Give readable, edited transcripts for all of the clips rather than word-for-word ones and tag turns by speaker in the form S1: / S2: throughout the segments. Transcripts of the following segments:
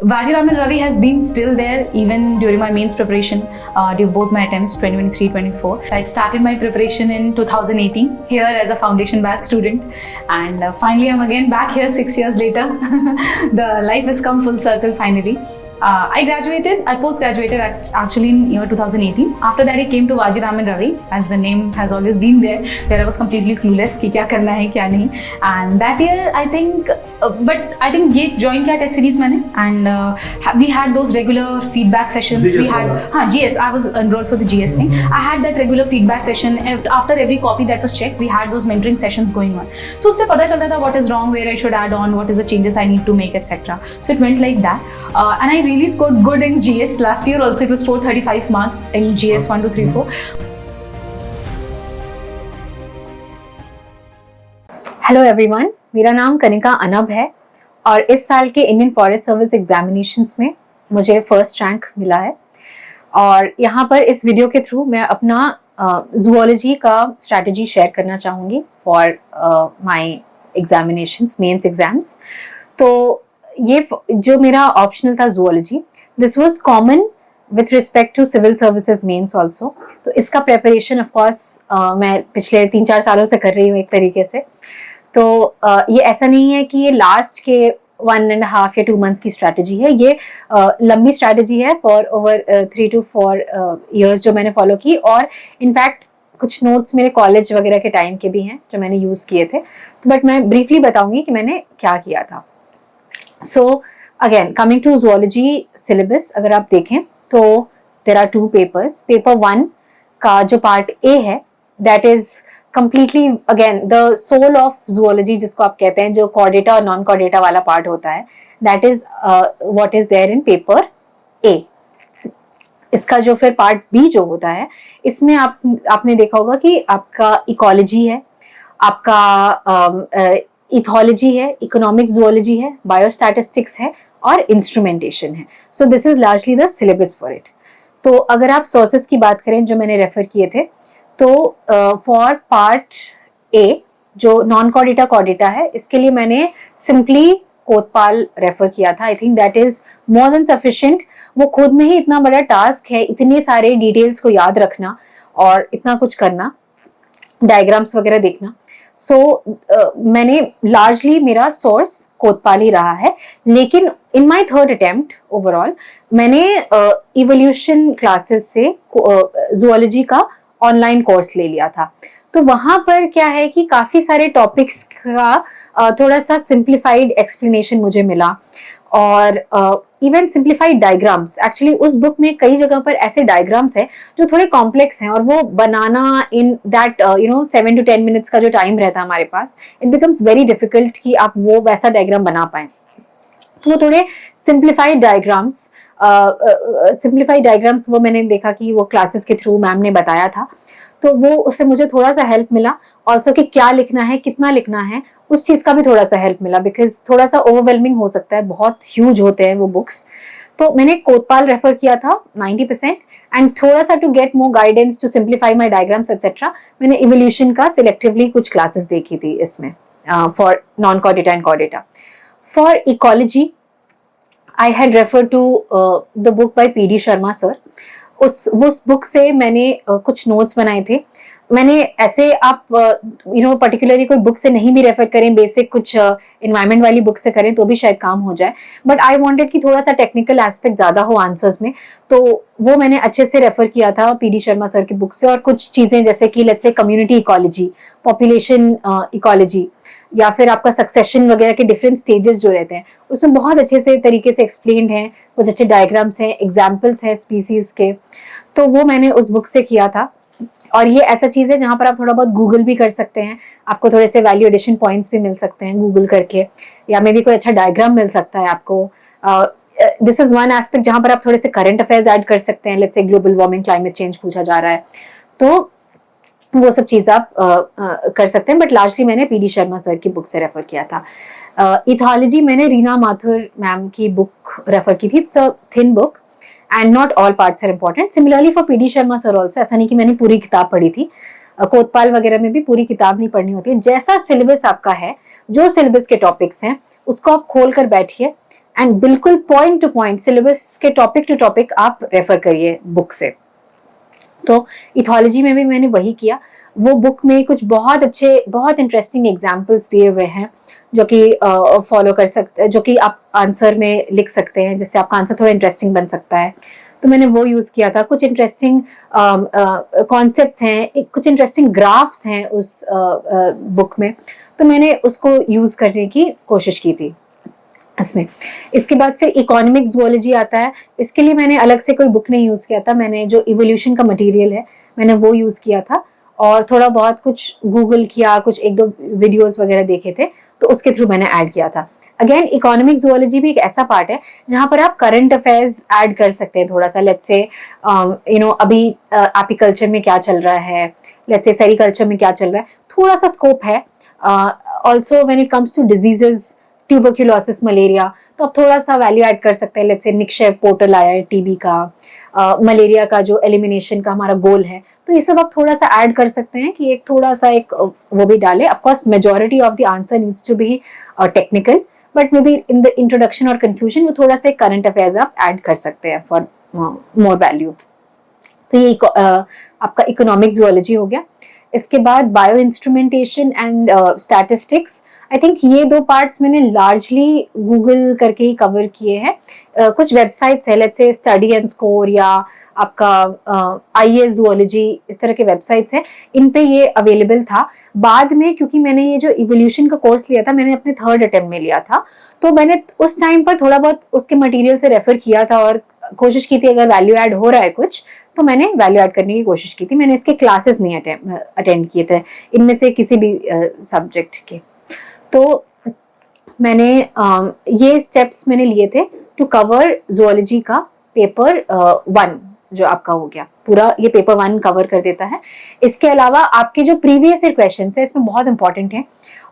S1: Vajiraman Ravi has been still there even during my mains preparation, during both my attempts 2023-24. I started my preparation in 2018 here as a foundation batch student, and finally I'm again back here 6 years later. The life has come full circle finally. I post-graduated actually in year 2018. After that I came to Vajiraman Ravi, as the name has always been there, where I was completely clueless कि क्या करना है क्या नहीं. And that year I think, but I think ये join किया test series मैंने, and we had those regular feedback sessions.
S2: GS
S1: we had GS. I was enrolled for the GS thing. I had that regular feedback session. After every copy that was checked, we had those mentoring sessions going on. So उससे पता चलता था what is wrong, where I should add on, what is the changes I need to make, etc. So it went like that, and I really scored good in GS. Last year also it was 435 marks in GS 1, 2, 3, 4.
S3: Hello everyone, मेरा नाम कनिका अनब है और इस साल के Indian forest service examinations में मुझे first rank मिला है। और यहाँ पर इस वीडियो के थ्रू मैं अपना ज़ूलॉजी का स्ट्रैटेजी शेयर करना चाहूँगी for my examinations, mains exams. तो ये जो मेरा ऑप्शनल था zoology, this was common with respect to civil services mains also. तो इसका प्रेपरेशन ऑफ कोर्स मैं पिछले 3-4 सालों से कर रही हूँ एक तरीके से। तो ये ऐसा नहीं है कि ये लास्ट के 1.5 या 2 मंथ्स की स्ट्रैटेजी है, ये लंबी स्ट्रैटेजी है फॉर ओवर 3 to 4 years जो मैंने फॉलो की। और इनफैक्ट कुछ नोट्स मेरे कॉलेज वगैरह के टाइम के भी हैं जो मैंने यूज़ किए थे। तो बट मैं ब्रीफली बताऊंगी कि मैंने क्या किया था। So again coming to zoology syllabus, अगर आप देखें तो देयर आर 2 पेपर्स। पेपर 1 का जो पार्ट ए है, that is completely again the soul of zoology जिसको आप कहते हैं, जो कॉर्डेटा और नॉन कॉर्डेटा वाला पार्ट होता है, that is what is there in paper A। इसका जो फिर पार्ट बी जो होता है, इसमें आपने देखा होगा कि आपका इकोलॉजी है, आपका इथोलॉजी है, इकोनॉमिक ज़ूलॉजी है, बायोस्टैटिस्टिक्स है और इंस्ट्रूमेंटेशन है। So this is largely the syllabus for it. तो अगर आप सोर्सेस की बात करें जो मैंने रेफर किए थे, तो फॉर पार्ट ए जो नॉन कॉर्डेटा कॉर्डेटा है, इसके लिए मैंने सिंपली कोतपाल रेफर किया था। I think that is more than sufficient. वो खुद में ही इतना बड़ा टास्क है, इतने सारे डिटेल्स को याद रखना और इतना कुछ करना, डायग्राम्स वगैरह देखना। मैंने लार्जली मेरा सोर्स कोतपाल ही रहा है। लेकिन in my third attempt overall मैंने इवोल्यूशन क्लासेस से ज़ूलॉजी का ऑनलाइन कोर्स ले लिया था। तो वहां पर क्या है कि काफी सारे टॉपिक्स का थोड़ा सा सिंप्लीफाइड एक्सप्लेनेशन मुझे मिला, और इवन सिंप्लीफाइड डायग्राम्स। एक्चुअली उस बुक में कई जगह पर ऐसे डायग्राम्स हैं जो थोड़े कॉम्प्लेक्स हैं, और वो बनाना इन दैट 7 to 10 मिनट्स का जो टाइम रहता है हमारे पास, इट बिकम्स वेरी डिफिकल्ट कि आप वो वैसा डायग्राम बना पाएं। तो वो थोड़े सिंप्लीफाइड डायग्राम्स वो मैंने देखा कि वो क्लासेस के थ्रू मैम ने बताया था, तो वो उससे मुझे थोड़ा सा हेल्प मिला। ऑल्सो कि क्या लिखना है, कितना लिखना है, उस चीज़ का भी थोड़ा सा हेल्प मिला, बिकॉज थोड़ा सा ओवरवेलमिंग हो सकता है, बहुत ह्यूज होते हैं वो बुक्स। तो मैंने कोतपाल रेफर किया था 90%, एंड थोड़ा सा to get more guidance to simplify my diagrams etcetera, मैंने इवोल्यूशन का सिलेक्टिवली कुछ क्लासेस देखी थी इसमें for non chordata and chordata. For ecology I had referred to the book by P.D. Sharma sir। उस बुक से मैंने कुछ नोट्स बनाए थे। मैंने ऐसे आप पर्टिकुलरली कोई बुक से नहीं भी रेफर करें, बेसिक कुछ एनवायरनमेंट वाली बुक से करें तो भी शायद काम हो जाए, बट आई वांटेड कि थोड़ा सा टेक्निकल एस्पेक्ट ज़्यादा हो आंसर्स में, तो वो मैंने अच्छे से रेफर किया था पी डी शर्मा सर की बुक से। और कुछ चीज़ें जैसे कि let's say community ecology, population ecology, या फिर आपका सक्सेशन वगैरह के डिफरेंट स्टेजेस जो रहते हैं, उसमें बहुत अच्छे से तरीके से एक्सप्लेन्ड हैं, कुछ अच्छे डायग्राम्स हैं, एग्जाम्पल्स हैं स्पीसीज के, तो वो मैंने उस बुक से किया था। और ये ऐसा चीज़ है जहाँ पर आप थोड़ा बहुत गूगल भी कर सकते हैं, आपको थोड़े से वैल्यू एडिशन पॉइंट्स भी मिल सकते हैं गूगल करके, या मे भी कोई अच्छा डायग्राम मिल सकता है आपको। दिस इज वन एस्पेक्ट जहाँ पर आप थोड़े से करंट अफेयर्स ऐड कर सकते हैं, लेट्स से ग्लोबल वार्मिंग, क्लाइमेट चेंज पूछा जा रहा है, तो वो सब चीज़ आप कर सकते हैं। बट लार्जली मैंने पी डी शर्मा सर की बुक से रेफर किया था। इथोलॉजी मैंने रीना माथुर मैम की बुक रेफर की थी। It's a thin book and not all parts are important. Similarly for P D Sharma sir also, ऐसा नहीं कि मैंने पूरी किताब पढ़ी थी, कोतपाल वगैरह में भी पूरी किताब नहीं पढ़नी होती है। जैसा सिलेबस आपका है, जो सिलेबस के टॉपिक्स हैं उसको आप खोल कर बैठिए, एंड बिल्कुल पॉइंट टू पॉइंट सिलेबस के टॉपिक टू टॉपिक आप रेफर करिए बुक से। तो इथोलॉजी में भी मैंने वही किया। वो बुक में कुछ बहुत अच्छे, बहुत इंटरेस्टिंग एग्जाम्पल्स दिए हुए हैं जो कि फॉलो कर सकते, जो कि आप आंसर में लिख सकते हैं, जिससे आपका आंसर थोड़ा इंटरेस्टिंग बन सकता है। तो मैंने वो यूज किया था। कुछ इंटरेस्टिंग कॉन्सेप्ट्स हैं, कुछ इंटरेस्टिंग ग्राफ्स हैं उस बुक में, तो मैंने उसको यूज करने की कोशिश की थी इसमें। इसके बाद फिर इकोनॉमिक ज़ूलॉजी आता है। इसके लिए मैंने अलग से कोई बुक नहीं यूज किया था, मैंने जो इवोल्यूशन का मटेरियल है मैंने वो यूज किया था, और थोड़ा बहुत कुछ गूगल किया, कुछ एक दो वीडियोस वगैरह देखे थे, तो उसके थ्रू मैंने ऐड किया था। अगेन इकोनॉमिक ज़ूलॉजी भी एक ऐसा पार्ट है जहां पर आप करंट अफेयर्स ऐड कर सकते हैं थोड़ा सा। लेट्स से अभी एपीकल्चर में क्या चल रहा है, लेट्स से सेरिकल्चर में क्या चल रहा है, थोड़ा सा स्कोप है। Also when it comes to diseases, tuberculosis, malaria, तो आप थोड़ा सा वैल्यू ऐड कर सकते हैं। लेट्स से निक्षय पोर्टल आया है टीबी का, मलेरिया का जो एलिमिनेशन का हमारा गोल है, तो ये सब आप थोड़ा सा ऐड कर सकते हैं कि एक थोड़ा सा एक वो भी डाले। Of course majority of the answer needs to be technical, but may be in the introduction और कंक्लूजन वो थोड़ा सा करंट अफेयर्स आप ऐड कर सकते हैं फॉर मोर वैल्यू। तो ये आपका इकोनॉमिक ज़ूलॉजी हो गया। इसके बाद bio instrumentation and statistics, I think ये दो पार्ट्स मैंने लार्जली गूगल करके ही कवर किए हैं। कुछ वेबसाइट्स है, let's say study and score या आपका आईएएस ज़ूलॉजी, इस तरह के वेबसाइट्स हैं, इन पे ये अवेलेबल था। बाद में क्योंकि मैंने ये जो इवोल्यूशन का कोर्स लिया था मैंने अपने 3rd अटेम्प्ट में लिया था, तो मैंने उस टाइम पर थोड़ा बहुत उसके मटेरियल से रेफर किया था और कोशिश की थी अगर वैल्यू ऐड हो रहा है कुछ तो मैंने वैल्यू ऐड करने की कोशिश की थी। मैंने इसके क्लासेस नहीं अटेंड किए थे इनमें से किसी भी सब्जेक्ट के। तो मैंने ये स्टेप्स मैंने लिए थे टू कवर ज़ूलॉजी का पेपर 1 जो आपका हो गया पूरा, ये पेपर 1 कवर कर देता है। इसके अलावा आपके जो प्रीवियस ईयर क्वेश्चन है इसमें बहुत इंपॉर्टेंट है,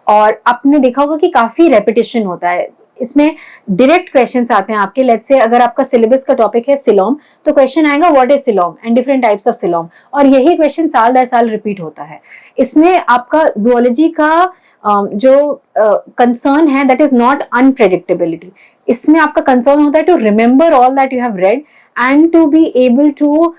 S3: और आपने देखा होगा कि काफी रेपिटेशन होता है इसमें। डायरेक्ट क्वेश्चंस आते हैं आपके, लेट्स से अगर आपका सिलेबस का टॉपिक है सिलोम, तो क्वेश्चन आएगा what is coelom and different types of coelom, और यही क्वेश्चन साल दर साल रिपीट होता है। इसमें आपका ज़ूलॉजी का जो कंसर्न है दैट इज नॉट अनप्रेडिक्टेबिलिटी, इसमें आपका कंसर्न होता है to remember all that you have read and to be able to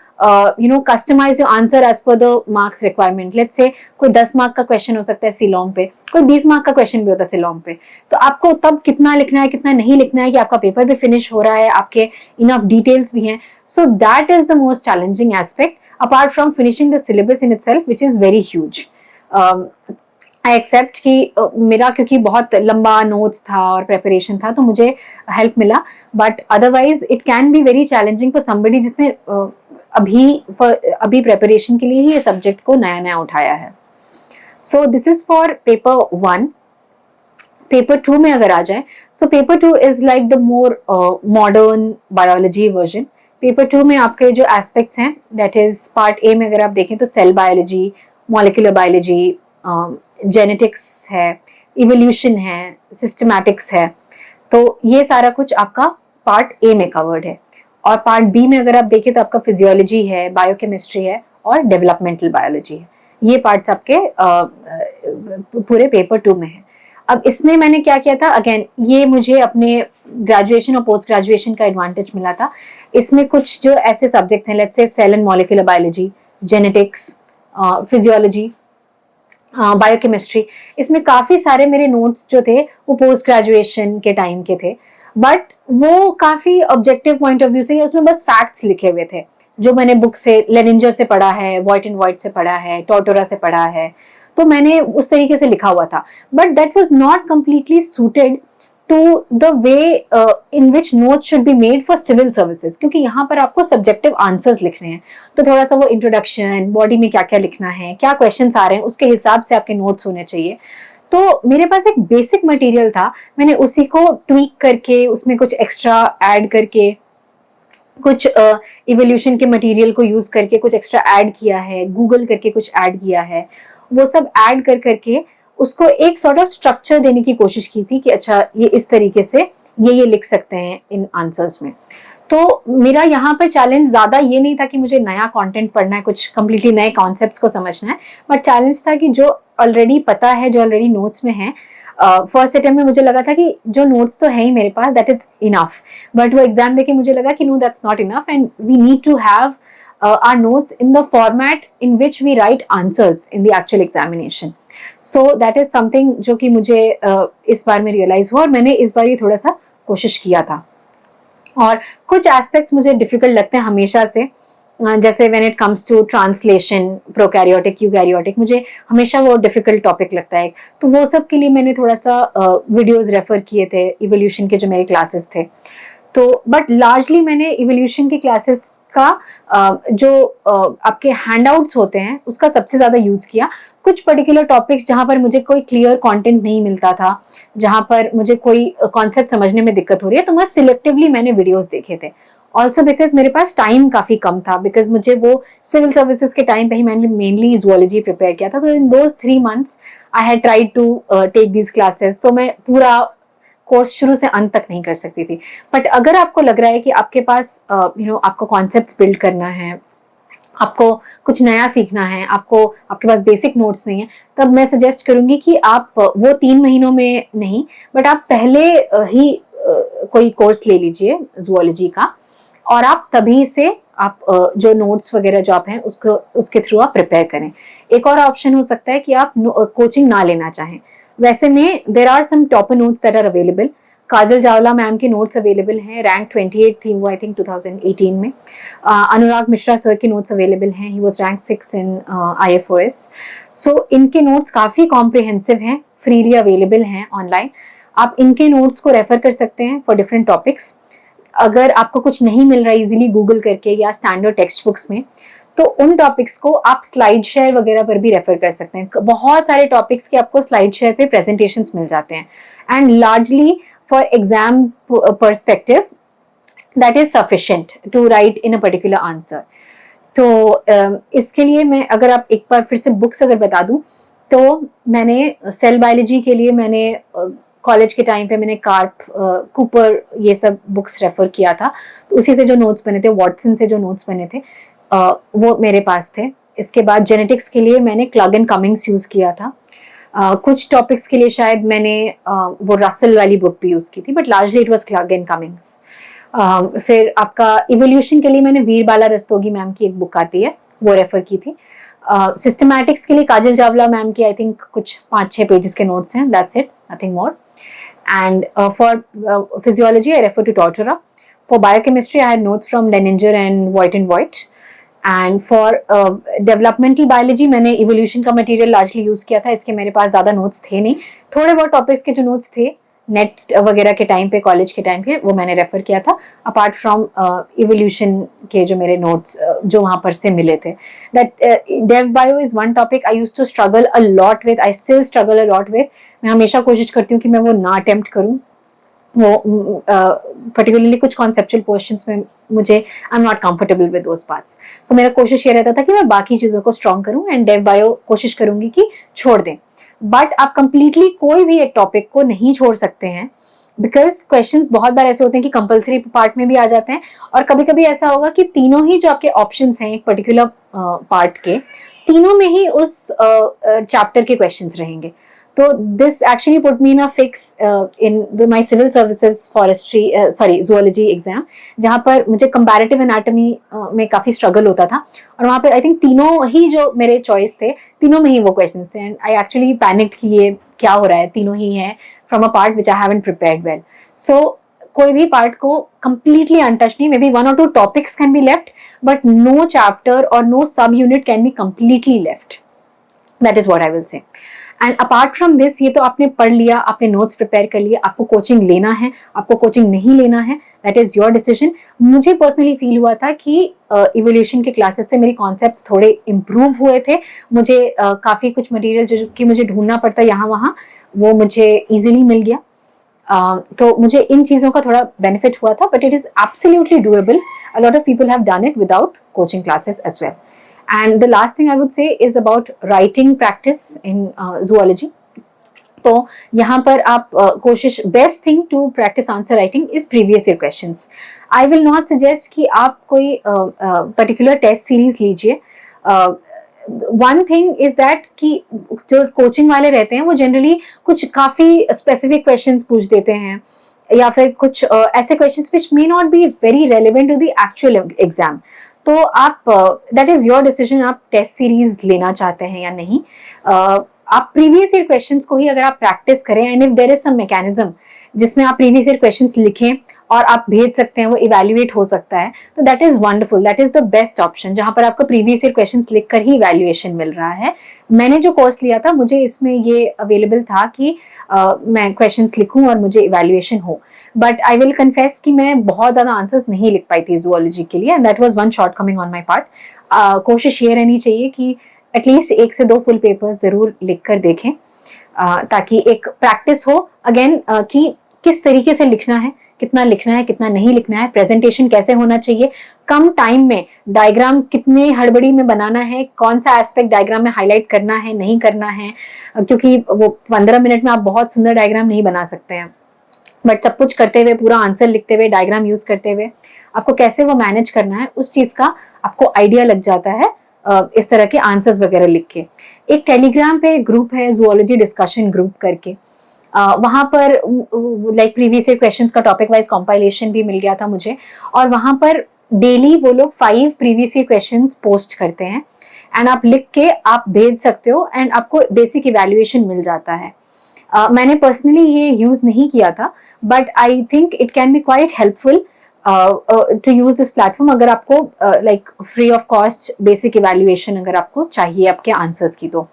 S3: customise your answer as per the marks requirement. Let's say कोई 10 मार्क का क्वेश्चन हो सकता है सिलोम पे, कोई 20 मार्क का क्वेश्चन भी होता है सिलोम पे, तो आपको तब कितना लिखना है कितना नहीं लिखना है कि आपका पेपर भी फिनिश हो रहा है, आपके इनफ डिटेल्स भी हैं। So that is the most challenging aspect apart from finishing the syllabus in itself which is very huge. I accept कि मेरा क्योंकि बहुत लंबा नोट्स था और प्रेपरेशन था तो मुझे हेल्प मिला, but otherwise it can be very challenging for somebody जिसने अभी प्रेपरेशन के लिए ही ये सब्जेक्ट को नया नया उठाया है। So this is for paper 1। Paper 2 में अगर आ जाए, so paper 2 is like the more modern biology version. Paper 2 में आपके जो एस्पेक्ट्स हैं दैट इज पार्ट ए में अगर आप देखें तो cell biology, molecular biology, genetics है, इवोल्यूशन है, सिस्टमैटिक्स है, तो ये सारा कुछ आपका पार्ट ए में कवर्ड है। और पार्ट बी में अगर आप देखें तो आपका फिजियोलॉजी है, बायोकेमिस्ट्री है और डेवलपमेंटल बायोलॉजी है। ये पार्ट्स आपके पूरे पेपर 2 में है। अब इसमें मैंने क्या किया था, अगेन ये मुझे अपने ग्रेजुएशन और पोस्ट ग्रेजुएशन का एडवांटेज मिला था। इसमें कुछ जो ऐसे सब्जेक्ट्स हैं, let's say cell and molecular biology, genetics, physiology, biochemistry, इसमें काफी सारे मेरे नोट्स जो थे वो पोस्ट ग्रेजुएशन के टाइम के थे, बट वो काफी ऑब्जेक्टिव पॉइंट ऑफ व्यू से उसमें बस फैक्ट्स लिखे हुए थे जो मैंने बुक से, लेनिंजर से पढ़ा है, व्हाइट एंड व्हाइट से पढ़ा है, टोटोरा से पढ़ा है, तो मैंने उस तरीके से लिखा हुआ था। But that was not completely suited to the way in which note should be made for civil services, क्योंकि यहाँ पर आपको सब्जेक्टिव आंसर्स लिखने हैं, तो थोड़ा सा वो इंट्रोडक्शन, बॉडी में क्या क्या लिखना है, क्या क्वेश्चंस आ रहे हैं, उसके हिसाब से आपके नोट्स होने चाहिए। तो मेरे पास एक बेसिक मटेरियल था, मैंने उसी को ट्वीक करके उसमें कुछ एक्स्ट्रा ऐड करके, कुछ इवोल्यूशन के मटेरियल को यूज करके कुछ एक्स्ट्रा ऐड किया है, गूगल करके कुछ ऐड किया है, वो सब ऐड कर करके उसको एक सॉर्ट ऑफ स्ट्रक्चर देने की कोशिश की थी कि अच्छा ये इस तरीके से ये लिख सकते हैं इन आंसर्स में। तो मेरा यहाँ पर चैलेंज ज्यादा ये नहीं था कि मुझे नया कंटेंट पढ़ना है, कुछ कंप्लीटली नए कॉन्सेप्ट्स को समझना है, बट चैलेंज था कि जो ऑलरेडी पता है, जो ऑलरेडी नोट्स में है, फर्स्ट अटेम्प्ट में मुझे लगा था कि जो नोट्स तो है ही मेरे पास, दैट इज इनफ, बट वो एग्जाम देके मुझे लगा कि no, that's not enough and we need to have our notes in the format in which we write answers in the actual examination. So that is something जो कि मुझे इस बार में realize हुआ और मैंने इस बार ये थोड़ा सा कोशिश किया था. और कुछ एस्पेक्ट्स मुझे डिफिकल्ट लगते हैं हमेशा से, जैसे when it comes to translation, prokaryotic eukaryotic, मुझे हमेशा वो डिफिकल्ट टॉपिक लगता है. तो वो सब के लिए मैंने थोड़ा सा वीडियोस रेफर किए थे, इवोल्यूशन के जो मेरे क्लासेस थे. तो बट लार्जली मैंने इवोल्यूशन के क्लासेस का जो आपके हैंडआउट्स होते हैं उसका सबसे ज्यादा यूज किया. कुछ पर्टिकुलर टॉपिक्स जहां पर मुझे कोई क्लियर कंटेंट नहीं मिलता था, जहां पर मुझे कोई कॉन्सेप्ट समझने में दिक्कत हो रही है, तो मैं सिलेक्टिवली मैंने वीडियोस देखे थे. ऑल्सो बिकॉज मेरे पास टाइम काफी कम था, बिकॉज मुझे वो सिविल सर्विसेज के टाइम पे ही मैंने मेनली जुअलॉजी प्रिपेयर किया था. तो in those 3 months I had tried to take these classes. तो मैं पूरा कोर्स शुरू से अंत तक नहीं कर सकती थी. बट अगर आपको लग रहा है कि आपके पास आपको कॉन्सेप्ट्स बिल्ड करना है, आपको कुछ नया सीखना है, आपके पास बेसिक नोट्स नहीं है, तब मैं सजेस्ट करूंगी कि आप वो 3 महीनों में नहीं, बट आप पहले ही कोई कोर्स ले लीजिए जुअलॉजी का, और आप तभी से आप जो नोट्स वगैरह जो आप हैं उसके थ्रू आप प्रिपेयर करें. एक और ऑप्शन हो सकता है कि आप कोचिंग ना लेना चाहें. वैसे में there are some topper notes that are available. Kajal Chawla ma'am के नोट्स अवेलेबल हैं, रैंक 28 थी वो आई थिंक 2018 में. अनुराग मिश्रा सर के नोट्स अवेलेबल हैं, he was rank 6 in IFOS. So इनके नोट्स काफ़ी कॉम्प्रिहेंसिव हैं, फ्रीली अवेलेबल हैं ऑनलाइन. आप इनके नोट्स को रेफर कर सकते हैं फॉर डिफरेंट टॉपिक्स. अगर आपको कुछ नहीं मिल रहा है इजीली गूगल करके या स्टैंडर्ड टेक्स्ट बुक्स में, तो उन टॉपिक्स को आप स्लाइड शेयर वगैरह पर भी रेफर कर सकते हैं. बहुत सारे टॉपिक्स के आपको स्लाइड शेयर पे प्रेजेंटेशंस मिल जाते हैं, and largely for exam perspective that is sufficient to write in a particular answer. तो इसके लिए मैं अगर आप एक बार फिर से बुक्स अगर बता दूं, तो मैंने सेल बायोलॉजी के लिए मैंने कॉलेज के टाइम पे मैंने कार्प, कूपर, ये सब बुक्स रेफर किया था. तो उसी से जो नोट्स बने थे, वॉटसन से जो नोट्स बने थे, वो मेरे पास थे. इसके बाद जेनेटिक्स के लिए मैंने क्लग एंड कमिंग्स यूज किया था. कुछ टॉपिक्स के लिए शायद मैंने वो रसल वाली बुक भी यूज की थी, but largely it was Klug and Cummings. फिर आपका इवोल्यूशन के लिए मैंने वीर बाला रस्तोगी मैम की एक बुक आती है, वो रेफर की थी. सिस्टमैटिक्स के लिए काजल चावला मैम की आई थिंक कुछ 5-6 पेजेस के नोट्स हैं, that's it, nothing more. And for physiology, I refer to Tortora. For biochemistry, I had notes from Leninger and Voigt and Voigt. And for developmental biology, मैंने evolution का material largely use किया था. इसके मेरे पास ज़्यादा notes थे नहीं. थोड़े बहुत topics के जो notes थे, नेट वगैरह के टाइम पे, कॉलेज के टाइम पे, वो मैंने रेफर किया था. अपार्ट फ्रॉम इवोल्यूशन के जो मेरे नोट्स जो वहाँ पर से मिले थे. That dev bio is one topic I used to struggle a lot with, I still struggle a lot with. मैं हमेशा कोशिश करती हूँ कि मैं वो ना अटेम्प्ट करूँ. वो पर्टिकुलरली कुछ कॉन्सेप्चुअल क्वेश्चंस में मुझे I am not comfortable with those parts. So मेरा कोशिश ये रहता था कि मैं बाकी चीज़ों को स्ट्रॉन्ग करूँ, एंड डेव बायो कोशिश करूँगी कि छोड़ दें. बट आप कंप्लीटली कोई भी एक टॉपिक को नहीं छोड़ सकते हैं, बिकॉज क्वेश्चंस बहुत बार ऐसे होते हैं कि कंपलसरी पार्ट में भी आ जाते हैं, और कभी कभी ऐसा होगा कि तीनों ही जो आपके ऑप्शंस हैं एक पर्टिकुलर पार्ट के, तीनों में ही उस चैप्टर के क्वेश्चंस रहेंगे. तो this actually put me in a fix in my civil services forestry zoology exam, जहाँ पर मुझे कंपैरेटिव एनाटॉमी में काफ़ी स्ट्रगल होता था, और वहाँ पे आई थिंक तीनों ही जो मेरे चॉइस थे, तीनों में ही वो क्वेश्चंस थे, एंड आई एक्चुअली पैनिक्ड कि ये क्या हो रहा है, तीनों ही हैं from a part which I haven't prepared well. So कोई भी पार्ट को completely untouched नहीं, maybe 1 or 2 topics can be left, but no chapter or no sub unit can be completely left. That is what I will say. And apart from this, ये तो आपने पढ़ लिया, आपने नोट्स प्रिपेयर कर लिए, आपको कोचिंग लेना है, आपको कोचिंग नहीं लेना है, दैट इज योर डिसीजन. मुझे पर्सनली फील हुआ था कि इवोल्यूशन के क्लासेस से मेरे कॉन्सेप्ट्स थोड़े इम्प्रूव हुए थे. मुझे काफ़ी कुछ मटेरियल जो कि मुझे ढूंढना पड़ता यहाँ वहाँ, वो मुझे ईजिली मिल गया. तो मुझे इन चीज़ों का थोड़ा बेनिफिट हुआ था, but it is absolutely doable. A lot of people have done it without coaching classes as well. And the last thing I would say is about writing practice in zoology. तो यहाँ पर आप कोशिश, best thing to practice answer writing is previous year questions. I will not suggest कि आप कोई particular test series लीजिए. One thing is that कि जो कोचिंग वाले रहते हैं वो जनरली कुछ काफी स्पेसिफिक क्वेश्चंस पूछ देते हैं, या फिर कुछ ऐसे questions which may not be very relevant to the actual exam. तो आप दैट इज योर डिसीजन, आप टेस्ट सीरीज लेना चाहते हैं या नहीं। आप प्रीवियस ईयर क्वेश्चंस को ही अगर आप प्रैक्टिस करें, and if there is some mechanism जिसमें आप प्रीवियस ईयर क्वेश्चंस लिखें और आप भेज सकते हैं, वो इवैल्यूएट हो सकता है, तो that is wonderful, that is the best option, जहां पर आपको प्रीवियस ईयर क्वेश्चंस लिखकर ही इवैल्यूएशन मिल रहा है। मैंने जो कोर्स लिया था मुझे इसमें ये अवेलेबल था कि मैं क्वेश्चंस लिखूं और मुझे इवैल्यूएशन हो, बट आई विल कन्फेस कि मैं बहुत ज्यादा आंसर्स नहीं लिख पाई थी जूलॉजी के लिए, and that was one shortcoming on my part. कोशिश ये रहनी चाहिए कि एटलीस्ट 1 से 2 फुल पेपर्स जरूर लिख कर देखें, ताकि एक प्रैक्टिस हो अगेन कि किस तरीके से लिखना है, कितना लिखना है, कितना नहीं लिखना है, प्रेजेंटेशन कैसे होना चाहिए, कम टाइम में डायग्राम कितने हड़बड़ी में बनाना है, कौन सा एस्पेक्ट डायग्राम में हाईलाइट करना है, नहीं करना है, क्योंकि वो 15 मिनट में आप बहुत सुंदर डायग्राम नहीं बना सकते हैं, बट सब कुछ करते हुए, पूरा आंसर लिखते हुए, डायग्राम यूज करते हुए आपको कैसे वो मैनेज करना है, उस चीज का आपको आइडिया लग जाता है इस तरह के आंसर्स वगैरह लिख के। एक टेलीग्राम पे ग्रुप है जूलॉजी डिस्कशन ग्रुप करके, वहां पर लाइक प्रीवियस ईयर क्वेश्चंस का टॉपिक वाइज कंपाइलेशन भी मिल गया था मुझे, और वहां पर डेली वो लोग 5 प्रीवियस ईयर क्वेश्चंस पोस्ट करते हैं, एंड आप लिख के आप भेज सकते हो, एंड आपको बेसिक इवैल्यूएशन मिल जाता है। मैंने पर्सनली ये यूज नहीं किया था, but I think it can be quite helpful to use this platform, अगर आपको like free of cost basic evaluation अगर आपको चाहिए आपके आंसर्स की। तो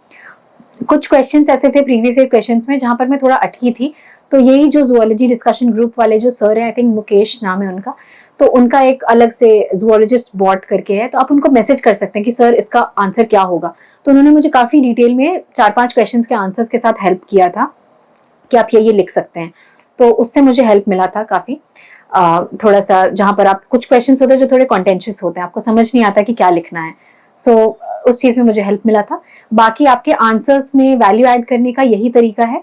S3: कुछ क्वेश्चंस ऐसे थे प्रीवियस ईयर क्वेश्चंस में जहां पर मैं थोड़ा अटकी थी, तो यही जो जूलॉजी डिस्कशन ग्रुप वाले जो सर हैं, आई थिंक मुकेश नाम है उनका, तो उनका एक अलग से जूलॉजिस्ट बॉट करके है, तो आप उनको मैसेज कर सकते हैं कि सर इसका आंसर क्या होगा। तो उन्होंने मुझे काफी डिटेल में 4-5 क्वेश्चंस के आंसर्स के साथ हेल्प किया था कि आप ये लिख सकते हैं, तो उससे मुझे हेल्प मिला था काफी। थोड़ा सा जहां पर आप कुछ क्वेश्चंस होते हैं जो थोड़े कॉन्टेंशियस होते हैं, आपको समझ नहीं आता कि क्या लिखना है, सो उस चीज में मुझे हेल्प मिला था। बाकी आपके आंसर्स में वैल्यू ऐड करने का यही तरीका है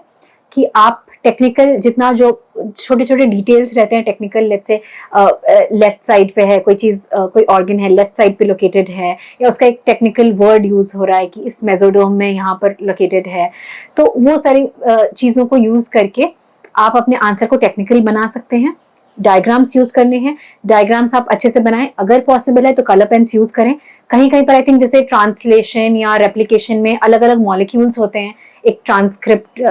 S3: कि आप टेक्निकल जितना जो छोटे छोटे डिटेल्स रहते हैं technical, let's say left side पे है कोई चीज, कोई ऑर्गन है लेफ्ट साइड पे लोकेटेड है, या उसका एक टेक्निकल वर्ड यूज हो रहा है कि इस मेसोडोम में यहाँ पर लोकेटेड है, तो वो सारी चीजों को यूज करके आप अपने आंसर को टेक्निकल बना सकते हैं। डायग्राम्स यूज करने हैं, डायग्राम्स आप अच्छे से बनाएं, अगर पॉसिबल है तो कलर पेन्स यूज करें। कहीं कहीं पर आई थिंक जैसे ट्रांसलेशन या रेप्लिकेशन में अलग अलग मॉलिक्यूल्स होते हैं, एक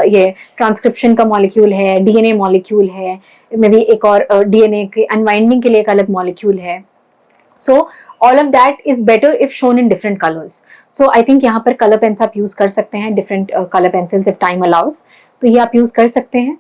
S3: ये ट्रांसक्रिप्शन का मॉलिक्यूल है, डीएनए मॉलिक्यूल है, मे बी एक और डीएनए के अनवाइंडिंग के लिए एक अलग मॉलिक्यूल है। So all of that is better if shown in different colours. So I think यहाँ पर कलर पेन्स आप यूज कर सकते हैं, different colour pencils if time allows, तो ये आप यूज कर सकते हैं।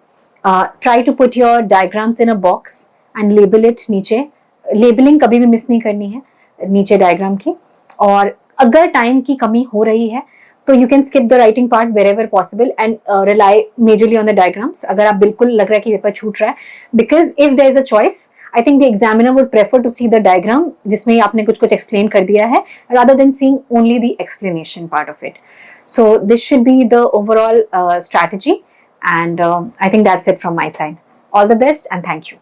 S3: Try to put your diagrams in a box and label it नीचे। लेबलिंग कभी भी मिस नहीं करनी है नीचे डायग्राम की, और अगर टाइम की कमी हो रही है तो you can skip the writing part wherever possible and rely majorly on the diagrams, अगर आप बिल्कुल लग रहा है कि पेपर छूट रहा है, because if there is a choice I think the examiner would prefer to see the diagram जिसमें आपने कुछ कुछ एक्सप्लेन कर दिया है, rather than seeing only the explanation part of it. So this should be the overall strategy. And I think that's it from my side. All the best and thank you.